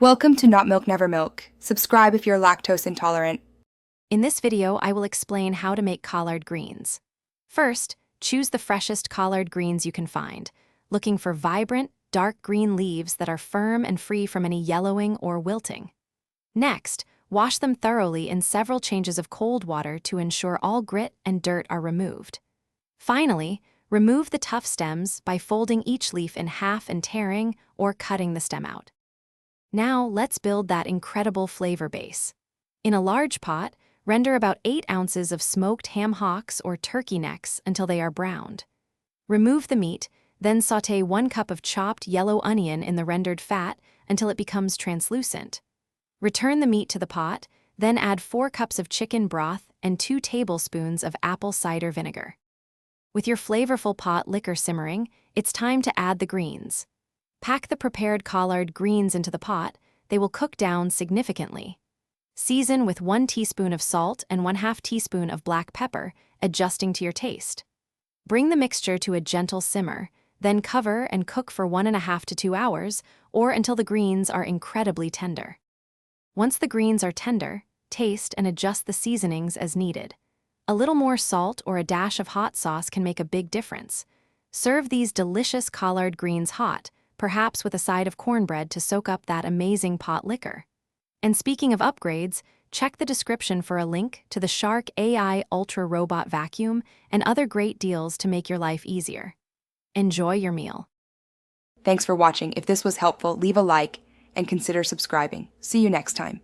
Welcome to Not Milk Never Milk. Subscribe if you're lactose intolerant. In this video, I will explain how to make collard greens. First, choose the freshest collard greens you can find, looking for vibrant, dark green leaves that are firm and free from any yellowing or wilting. Next, wash them thoroughly in several changes of cold water to ensure all grit and dirt are removed. Finally, remove the tough stems by folding each leaf in half and tearing or cutting the stem out. Now, let's build that incredible flavor base. In a large pot, render about 8 ounces of smoked ham hocks or turkey necks until they are browned. Remove the meat, then sauté 1 cup of chopped yellow onion in the rendered fat until it becomes translucent. Return the meat to the pot, then add 4 cups of chicken broth and 2 tablespoons of apple cider vinegar. With your flavorful pot liquor simmering, it's time to add the greens. Pack the prepared collard greens into the pot. They will cook down significantly. Season with 1 teaspoon of salt and 1/2 teaspoon of black pepper, adjusting to your taste. Bring the mixture to a gentle simmer, then cover and cook for 1.5 to 2 hours, or until the greens are incredibly tender. Once the greens are tender, taste and adjust the seasonings as needed. A little more salt or a dash of hot sauce can make a big difference. Serve these delicious collard greens hot, perhaps with a side of cornbread to soak up that amazing pot liquor. And speaking of upgrades, check the description for a link to the Shark AI Ultra Robot Vacuum and other great deals to make your life easier. Enjoy your meal. Thanks for watching. If this was helpful, leave a like and consider subscribing. See you next time.